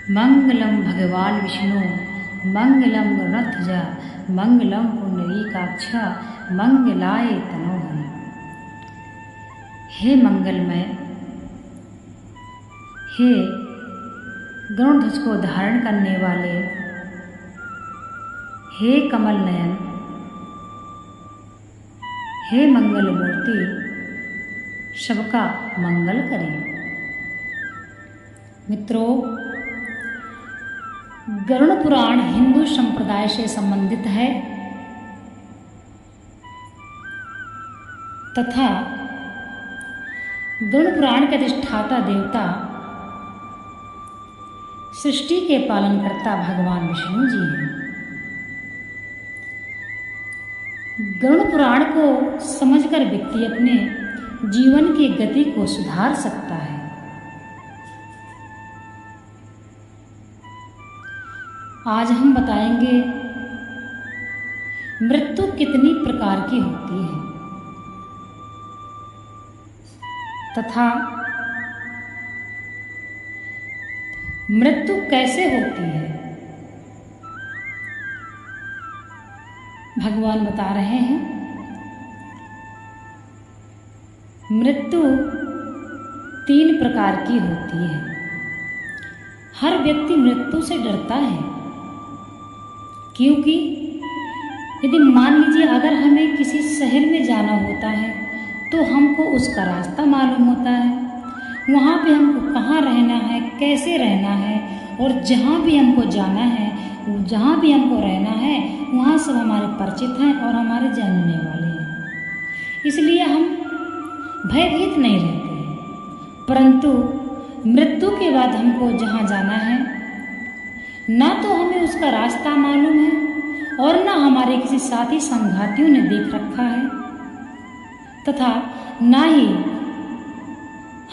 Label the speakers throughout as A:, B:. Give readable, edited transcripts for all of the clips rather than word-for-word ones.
A: मंगलम भगवान विष्णु मंगलम गरुड़ध्वज मंगलम पुंडरीकाक्ष मंगलाय तनोहरि। हे मंगलमय, हे गरुड़ध्वज को धारण करने वाले, हे कमल नयन, हे मंगल मूर्ति, सबका मंगल करें। मित्रों, गरुड़ पुराण हिंदू संप्रदाय से संबंधित है तथा गरुड़ पुराण के अधिष्ठाता देवता सृष्टि के पालनकर्ता भगवान विष्णु जी हैं। गरुड़ पुराण को समझकर व्यक्ति अपने जीवन की गति को सुधार सकता है। आज हम बताएंगे मृत्यु कितनी प्रकार की होती है तथा मृत्यु कैसे होती है। भगवान बता रहे हैं मृत्यु 3 प्रकार की होती है। हर व्यक्ति मृत्यु से डरता है, क्योंकि यदि मान लीजिए अगर हमें किसी शहर में जाना होता है तो हमको उसका रास्ता मालूम होता है, वहाँ पे हमको कहाँ रहना है, कैसे रहना है, और जहाँ भी हमको जाना है, जहाँ भी हमको रहना है, वहाँ सब हमारे परिचित हैं और हमारे जानने वाले हैं, इसलिए हम भयभीत नहीं रहते हैं। परंतु मृत्यु के बाद हमको जहाँ जाना है, ना तो हमें उसका रास्ता मालूम है और ना हमारे किसी साथी संगातियों ने देख रखा है, तथा ना ही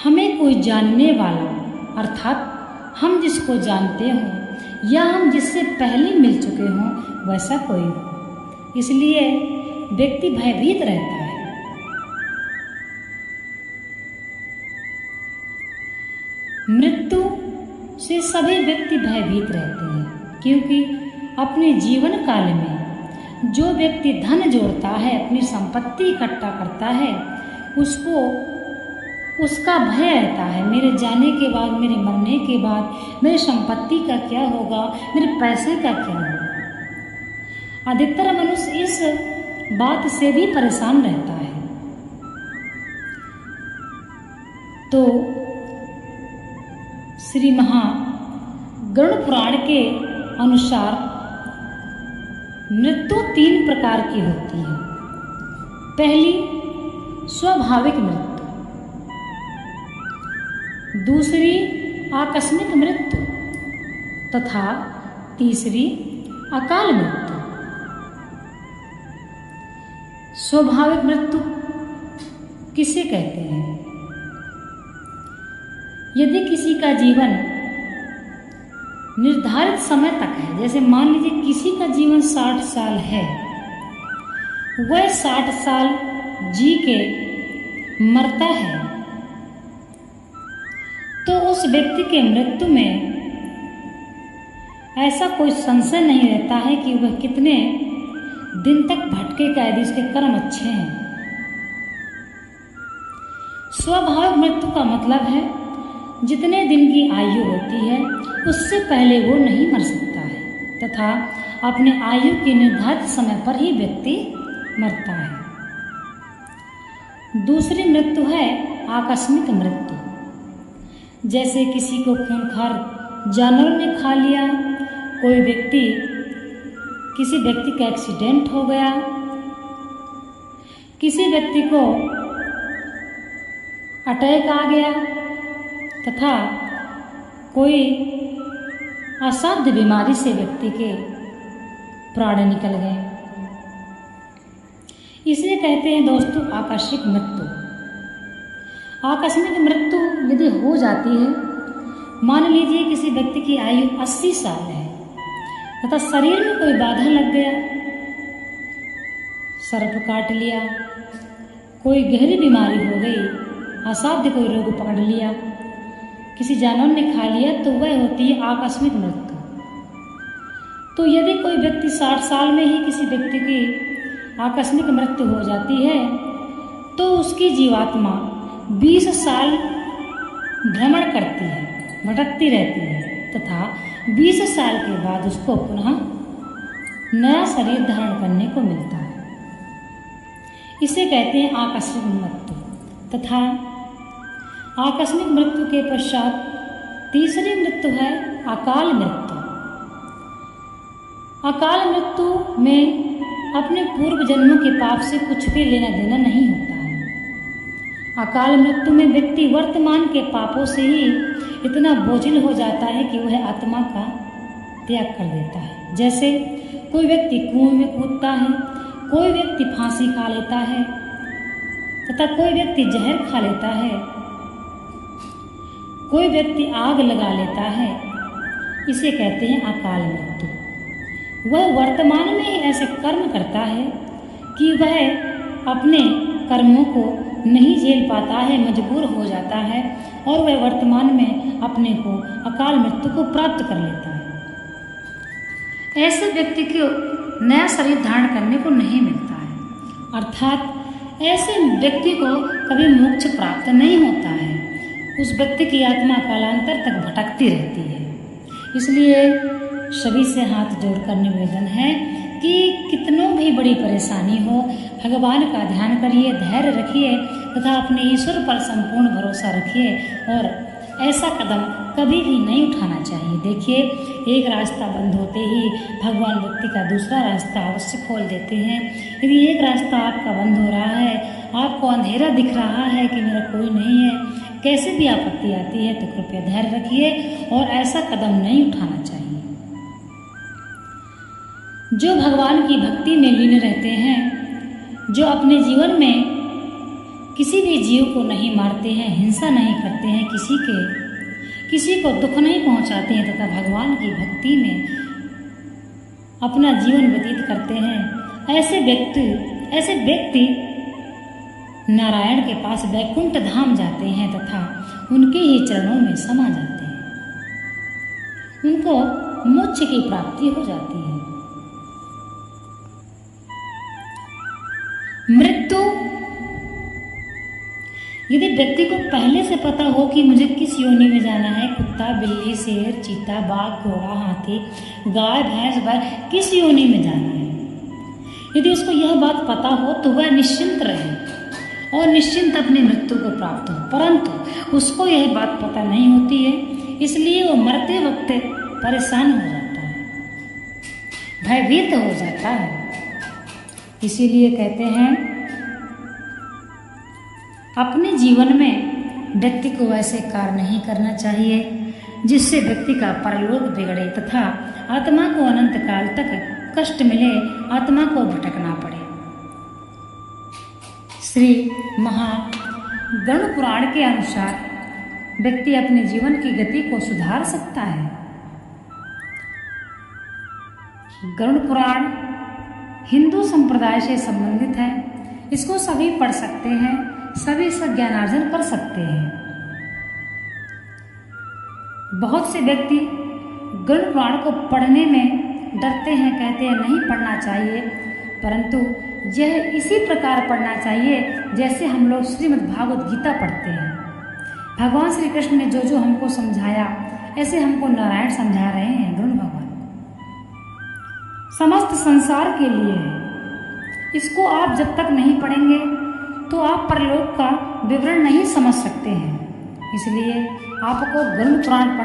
A: हमें कोई जानने वाला, अर्थात हम जिसको जानते हों या हम जिससे पहले मिल चुके हों वैसा कोई हो, इसलिए व्यक्ति भयभीत रहता है। मृत्यु से सभी व्यक्ति भयभीत रहते हैं, क्योंकि अपने जीवन काल में जो व्यक्ति धन जोड़ता है, अपनी संपत्ति इकट्ठा करता है, उसको उसका भय रहता है मेरे जाने के बाद, मेरे मरने के बाद मेरी संपत्ति का क्या होगा, मेरे पैसे का क्या होगा। अधिकतर मनुष्य इस बात से भी परेशान रहता है। तो श्री गरुड़ पुराण के अनुसार मृत्यु 3 प्रकार की होती है। पहली स्वाभाविक मृत्यु, दूसरी आकस्मिक मृत्यु तथा तीसरी अकाल मृत्यु। स्वाभाविक मृत्यु किसे कहते हैं? यदि किसी का जीवन निर्धारित समय तक है, जैसे मान लीजिए किसी का जीवन 60 साल है, वह 60 साल जी के मरता है, तो उस व्यक्ति के मृत्यु में ऐसा कोई संशय नहीं रहता है कि वह कितने दिन तक भटकेगा यदि उसके कर्म अच्छे हैं। स्वाभाविक मृत्यु का मतलब है जितने दिन की आयु होती है उससे पहले वो नहीं मर सकता है, तथा अपने आयु के निर्धारित समय पर ही व्यक्ति मरता है। दूसरी मृत्यु है आकस्मिक मृत्यु, जैसे किसी को खूंखार जानवर ने खा लिया, कोई व्यक्ति, किसी व्यक्ति का एक्सीडेंट हो गया, किसी व्यक्ति को अटैक आ गया, तथा कोई असाध्य बीमारी से व्यक्ति के प्राण निकल गए। इसे कहते हैं दोस्तों आकस्मिक मृत्यु। आकस्मिक मृत्यु यदि हो जाती है, मान लीजिए किसी व्यक्ति की आयु 80 साल है तथा शरीर में कोई बाधा लग गया, सर्प काट लिया, कोई गहरी बीमारी हो गई, असाध्य कोई रोग पकड़ लिया, किसी जानवर ने खा लिया तो वह होती है आकस्मिक मृत्यु। तो यदि कोई व्यक्ति 60 साल में ही किसी व्यक्ति की आकस्मिक मृत्यु हो जाती है तो उसकी जीवात्मा 20 साल भ्रमण करती है, भटकती रहती है तथा 20 साल के बाद उसको पुनः नया शरीर धारण करने को मिलता है। इसे कहते हैं आकस्मिक मृत्यु। तथा आकस्मिक मृत्यु के पश्चात तीसरी मृत्यु है अकाल मृत्यु। अकाल मृत्यु में अपने पूर्व जन्मों के पाप से कुछ भी लेना देना नहीं होता है। अकाल मृत्यु में व्यक्ति वर्तमान के पापों से ही इतना बोझिल हो जाता है कि वह आत्मा का त्याग कर देता है। जैसे कोई व्यक्ति कुएं में कूदता है, कोई व्यक्ति फांसी खा लेता है तथा कोई व्यक्ति जहर खा लेता है, कोई व्यक्ति आग लगा लेता है। इसे कहते हैं अकाल मृत्यु। वह वर्तमान में ही ऐसे कर्म करता है कि वह अपने कर्मों को नहीं झेल पाता है, मजबूर हो जाता है और वह वर्तमान में अपने को अकाल मृत्यु को प्राप्त कर लेता है। ऐसे व्यक्ति को नया शरीर धारण करने को नहीं मिलता है, अर्थात ऐसे व्यक्ति को कभी मोक्ष प्राप्त नहीं होता है। उस व्यक्ति की आत्मा कालांतर तक भटकती रहती है। इसलिए सभी से हाथ जोड़कर निवेदन है कि कितनों भी बड़ी परेशानी हो, भगवान का ध्यान करिए, धैर्य रखिए तथा अपने ईश्वर पर संपूर्ण भरोसा रखिए और ऐसा कदम कभी भी नहीं उठाना चाहिए। देखिए, एक रास्ता बंद होते ही भगवान व्यक्ति का दूसरा रास्ता अवश्य खोल देते हैं। यदि एक रास्ता आपका बंद हो रहा है, आपको अंधेरा दिख रहा है कि मेरा कोई नहीं है, कैसे भी आपत्ति आती है, तो कृपया धैर्य रखिए और ऐसा कदम नहीं उठाना चाहिए। जो भगवान की भक्ति में लीन रहते हैं, जो अपने जीवन में किसी भी जीव को नहीं मारते हैं, हिंसा नहीं करते हैं, किसी को दुख नहीं पहुंचाते हैं तथा भगवान की भक्ति में अपना जीवन व्यतीत करते हैं, ऐसे व्यक्ति नारायण के पास वैकुंठ धाम जाते हैं तथा उनके ही चरणों में समा जाते हैं। उनको मोक्ष की प्राप्ति हो जाती है। मृत्यु, यदि व्यक्ति को पहले से पता हो कि मुझे किस योनि में जाना है, कुत्ता, बिल्ली, शेर, चीता, बाघ, घोड़ा, हाथी, गाय, भैंस, बैल, किस योनि में जाना है, यदि उसको यह बात पता हो तो वह निश्चिंत रहे और निश्चिंत अपनी मृत्यु को प्राप्त हो। परंतु उसको यह बात पता नहीं होती है, इसलिए वो मरते वक्त परेशान हो जाता है, भयभीत हो जाता है। इसीलिए कहते हैं अपने जीवन में व्यक्ति को ऐसे कार्य नहीं करना चाहिए जिससे व्यक्ति का परलोक बिगड़े तथा आत्मा को अनंत काल तक कष्ट मिले, आत्मा को भटकना पड़े। श्री महागरुड़ पुराण के अनुसार व्यक्ति अपने जीवन की गति को सुधार सकता है। गरुड़ पुराण हिंदू संप्रदाय से संबंधित है, इसको सभी पढ़ सकते हैं, सभी इसका ज्ञानार्जन कर सकते हैं। बहुत से व्यक्ति गरुड़ पुराण को पढ़ने में डरते हैं, कहते हैं नहीं पढ़ना चाहिए, परंतु यह इसी प्रकार पढ़ना चाहिए जैसे हम लोग श्रीमद् भागवत गीता पढ़ते हैं। भगवान श्री कृष्ण ने जो जो हमको समझाया, ऐसे हमको नारायण समझा रहे हैं। गरुड़ भगवान समस्त संसार के लिए है। इसको आप जब तक नहीं पढ़ेंगे तो आप परलोक का विवरण नहीं समझ सकते हैं। इसलिए आपको गरुड़ पुराण